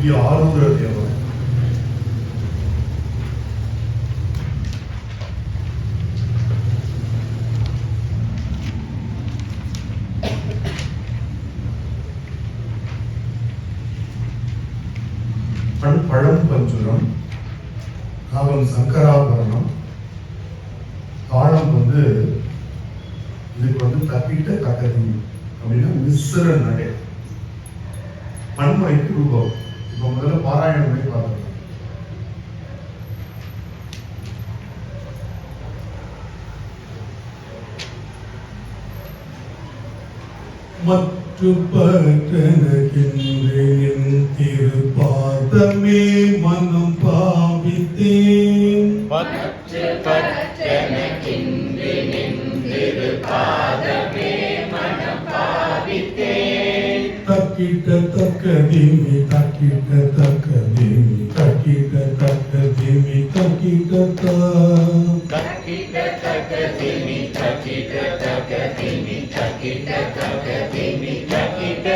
ஆரூர தேவர் பழம் பஞ்சுரம், ராகம் சங்கராபரணம், தாளம் இதுக்கு தப்பிட்ட தக்கதி அப்படின்னா மிஸ்ர நடை, பன்முறைக்கு ரூபம். இப்ப முதல்ல பாராயணம் பண்ணி பார்க்கலாம். மற்றுப்பற்றனகின்றேன் திருப்பாதமே மனம் பாவித்தேன், மற்றுப்பற்றனகின்றேன் திருப்பாதமே மனம் பாவித்தேன். தக்கிட்ட தக்கதிமி தக்கிட்ட தக்கதிமி தக்கிட்ட தக்கதிமி தக்கிட்ட தக்கிட்ட தக்கதிமி தக்கிட்ட தக்கதிமி தக்கிட்ட தக்கதிமி தக்கிட்ட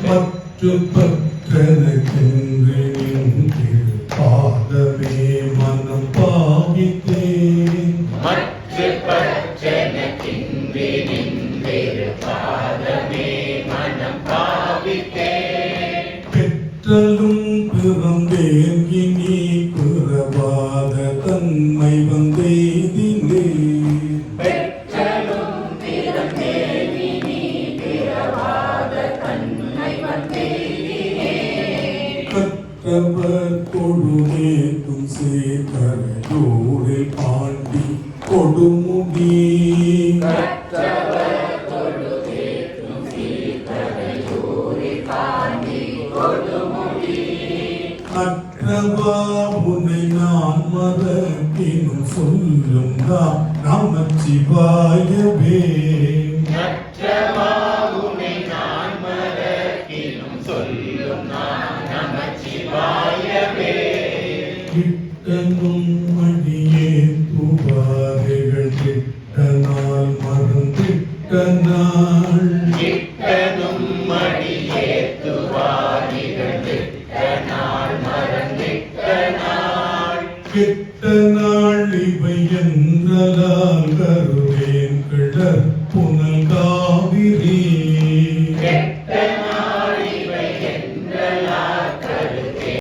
மற்றுப்பற்றனகின்றேன் திருப்பாதமே மனம் பாவித்தேன், மற்றுப்பற்றனகின்றேன் திருப்பாதமே மனம் பாவித்தேன். பெற்றலும் பிறந்தேன் இனி பிறவாத தன்மை வந்தேதிலே, பெற்றலும் பிறந்தேன் இனி பிறவாத தன்மை வந்தேதிலே. கற்றவர் கொடுநேற்றும் சேர்கரையோரில் பாண்டி கொடுமுடி, அற்றவா உன்னை நான் மறப்பினும் சொல்லும் நமச்சிவாயவே, அற்றவா உன்னை நான் மறப்பினும் சொல்லும் நமச்சிவாயவே. கிட்டனும் மணியே துவாரிகள் கிட்டனால் மறந்திட்ட நாள், கிட்டனும் மடியே துவாரிகள் நாள் மறந்திட்ட நாள். கெட்ட நாள் இவை என்றலால் கருவேன் கிளர்